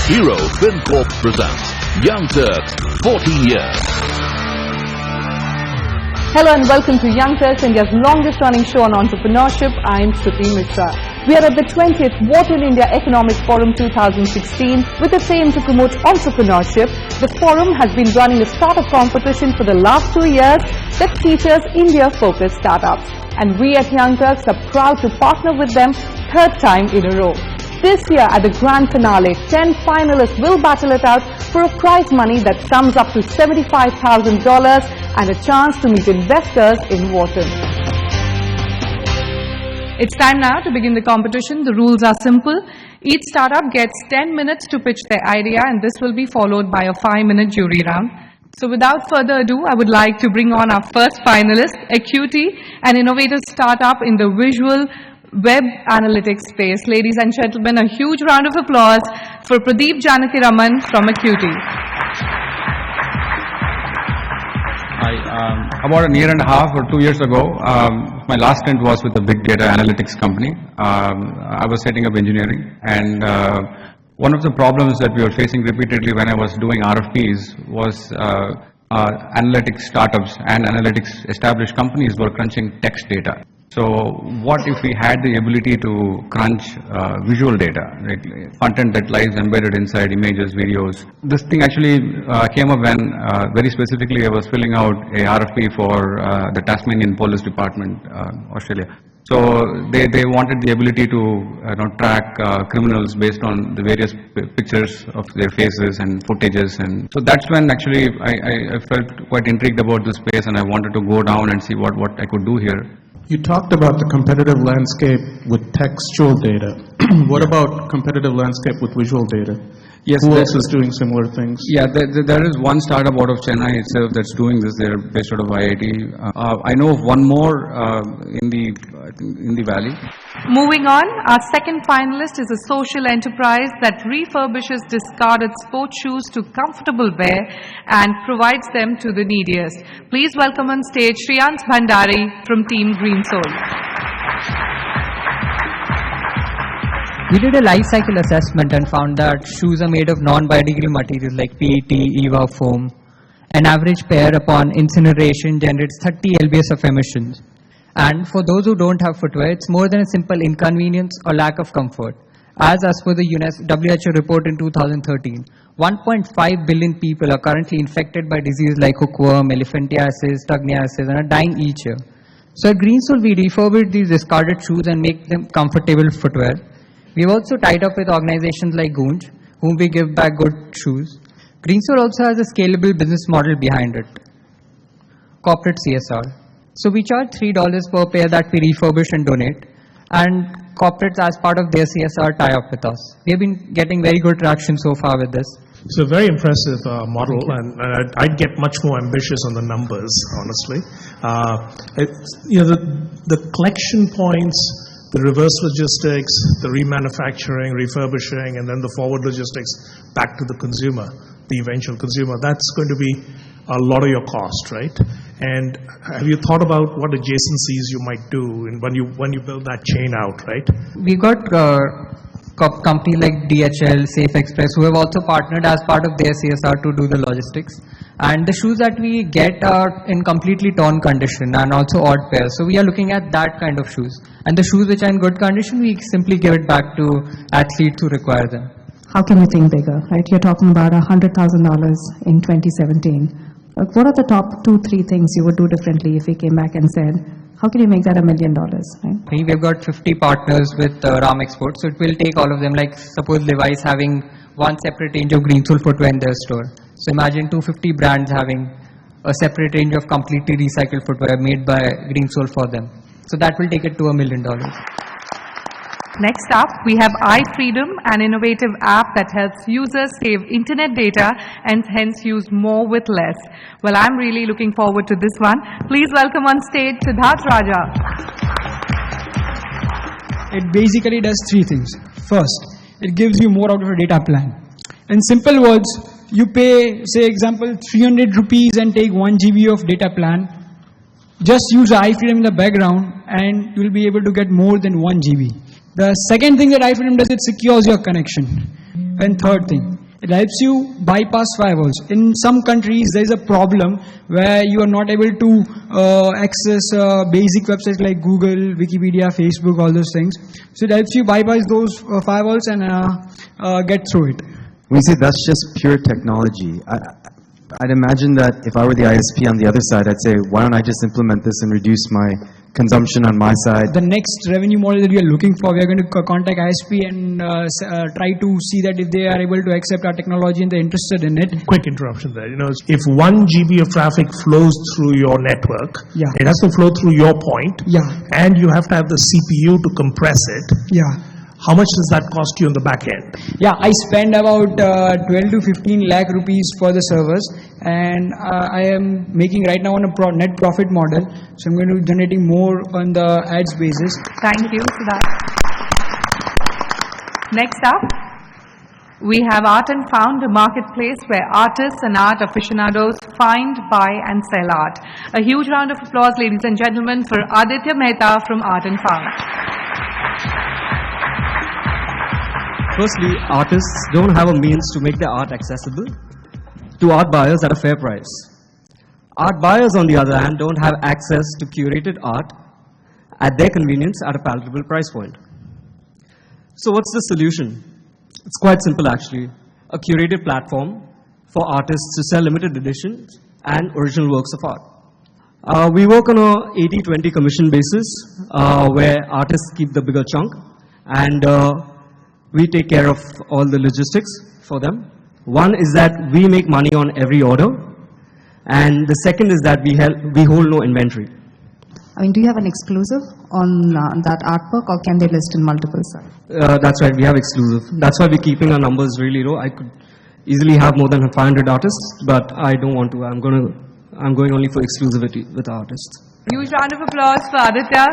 Hero FinCorp presents Young Turks, 14 years. Hello and welcome to Young Turks, India's longest running show on entrepreneurship. I am Shruti Mishra. We are at the 20th Wharton India Economic Forum 2016 with the aim to promote entrepreneurship. The forum has been running a startup competition for the last 2 years that features India-focused startups. And we at Young Turks are proud to partner with them third time in a row. This year at the grand finale, 10 finalists will battle it out for a prize money that sums up to $75,000 and a chance to meet investors in Wharton. It's time now to begin the competition. The rules are simple. Each startup gets 10 minutes to pitch their idea, and this will be followed by a 5-minute jury round. So without further ado, I would like to bring on our first finalist, Acuity, an innovative startup in the visual web analytics space. Ladies and gentlemen, a huge round of applause for PRADEEP JANAKIRAM from Acuity. About a year and a half or 2 years ago, my last stint was with a big data analytics company. I was setting up engineering, and one of the problems that we were facing repeatedly when I was doing RFPs was analytics startups and analytics established companies were crunching text data. So what if we had the ability to crunch visual data, like content that lies embedded inside images, videos? This thing actually came up when very specifically I was filling out a RFP for the Tasmanian Police Department, Australia. So they wanted the ability to track criminals based on the various pictures of their faces and footages, and so that's when actually I felt quite intrigued about this space, and I wanted to go down and see what I could do here. You talked about the competitive landscape with textual data. What about competitive landscape with visual data? Yes, who else is doing similar things? Yeah, there is one startup out of Chennai itself that's doing this. They're based out of IIT. I know of one more in the valley. Moving on, our second finalist is a social enterprise that refurbishes discarded sports shoes to comfortable wear and provides them to the neediest. Please welcome on stage SHRIYANS BHANDARI from Team Green Soul. We did a life cycle assessment and found that shoes are made of non-biodegradable materials like PET, EVA, foam. An average pair upon incineration generates 30 lbs of emissions. And for those who don't have footwear, it's more than a simple inconvenience or lack of comfort. As per the WHO report in 2013, 1.5 billion people are currently infected by diseases like hookworm, elephantiasis, stugniasis, and are dying each year. So at Green Soul, we refurbish these discarded shoes and make them comfortable footwear. We've also tied up with organizations like Gunj, whom we give back good shoes. Green Soul also has a scalable business model behind it. Corporate CSR. So we charge $3 per pair that we refurbish and donate, and corporates as part of their CSR tie up with us. We've been getting very good traction so far with this. It's a very impressive model, and I'd get much more ambitious on the numbers, honestly. The collection points, the reverse logistics, the remanufacturing, refurbishing, and then the forward logistics back to the consumer, the eventual consumer. That's going to be a lot of your cost, right? And have you thought about what adjacencies you might do when you build that chain out, right? We got companies like DHL, Safe Express, who have also partnered as part of their CSR to do the logistics. And the shoes that we get are in completely torn condition and also odd pairs. So we are looking at that kind of shoes. And the shoes which are in good condition, we simply give it back to athletes who require them. How can you think bigger, right? You're talking about $100,000 in 2017. What are the top 2-3 things you would do differently if we came back and said, how can you make that $1 million, right? We've got 50 partners with RAM Export, so it will take all of them. Like suppose Levi's having one separate range of Green Soul footwear in their store. So imagine 250 brands having a separate range of completely recycled footwear made by Green Soul for them. So that will take it to $1 million. Next up, we have iFreedom, an innovative app that helps users save internet data and hence use more with less. Well, I'm really looking forward to this one. Please welcome on stage SIDDHARTH RAJA. It basically does 3 things. First, it gives you more out of a data plan. In simple words, you pay, say example, 300 rupees and take 1 GB of data plan. Just use iFreedom in the background and you'll be able to get more than 1 GB. The second thing that iFreedom does, it secures your connection. And third thing, it helps you bypass firewalls. In some countries, there is a problem where you are not able to access basic websites like Google, Wikipedia, Facebook, all those things. So it helps you bypass those firewalls and get through it. When you say that's just pure technology, I'd imagine that if I were the ISP on the other side, I'd say, why don't I just implement this and reduce my consumption on my side? The next revenue model that we are looking for, we are going to contact ISP and try to see that if they are able to accept our technology and they're interested in it. Quick interruption there. If 1 GB of traffic flows through your network, it has to flow through your point, and you have to have the CPU to compress it. How much does that cost you on the back end? I spend about 12 to 15 lakh rupees for the servers, and I am making right now on a net profit model, so I'm going to be generating more on the ads basis. Thank you for that. Next up, we have Art and Found, a marketplace where artists and art aficionados find, buy and sell art. A huge round of applause, ladies and gentlemen, for Aditya Mehta from Art and Found. Firstly, artists don't have a means to make their art accessible to art buyers at a fair price. Art buyers, on the other hand, don't have access to curated art at their convenience at a palatable price point. So what's the solution? It's quite simple actually. A curated platform for artists to sell limited editions and original works of art. We work on a 80-20 commission basis where artists keep the bigger chunk, and we take care of all the logistics for them. One is that we make money on every order, and the second is that we hold no inventory. Do you have an exclusive on that artwork, or can they list in multiple sites? That's right, we have exclusive. That's why we're keeping our numbers really low. I could easily have more than 500 artists, but I don't want to. I'm going only for exclusivity with artists. Huge round of applause for Aditya.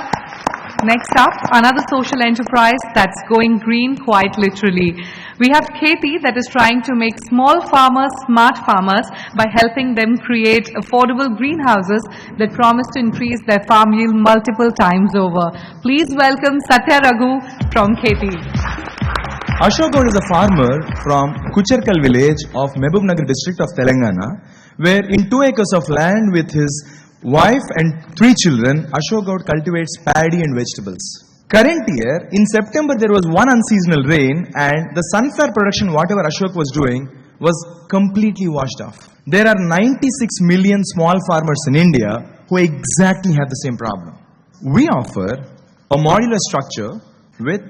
Next up, another social enterprise that's going green quite literally. We have Kheyti that is trying to make small farmers smart farmers by helping them create affordable greenhouses that promise to increase their farm yield multiple times over. Please welcome SATHYA RAGHU from Kheyti. Ashok Gaud is a farmer from Kucherkal village of Mehbubnagar district of Telangana, where in 2 acres of land with his wife and 3 children, Ashok Gaud cultivates paddy and vegetables. Current year, in September, there was one unseasonal rain, and the sunflower production, whatever Ashok was doing, was completely washed off. There are 96 million small farmers in India who exactly have the same problem. We offer a modular structure with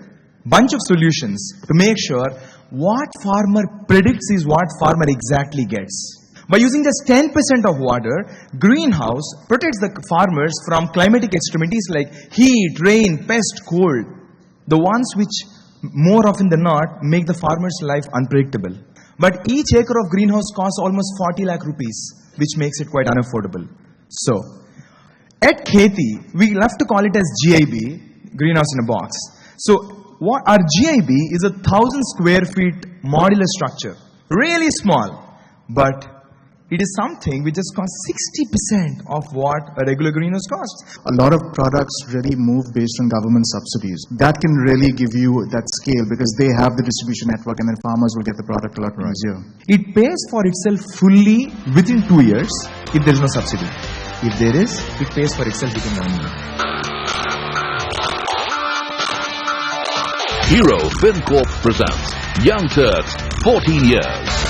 bunch of solutions to make sure what farmer predicts is what farmer exactly gets. By using just 10% of water, greenhouse protects the farmers from climatic extremities like heat, rain, pest, cold. The ones which more often than not make the farmer's life unpredictable. But each acre of greenhouse costs almost 40 lakh rupees, which makes it quite unaffordable. So, at Kheyti, we love to call it as GIB, greenhouse in a box. So, our GIB is a 1,000 square feet modular structure. Really small, but it is something which just costs 60% of what a regular greenhouse costs. A lot of products really move based on government subsidies. That can really give you that scale because they have the distribution network, and then farmers will get the product a lot easier. It pays for itself fully within 2 years if there is no subsidy. If there is, it pays for itself within 1 year. Hero FinCorp presents Young Turks 14 Years.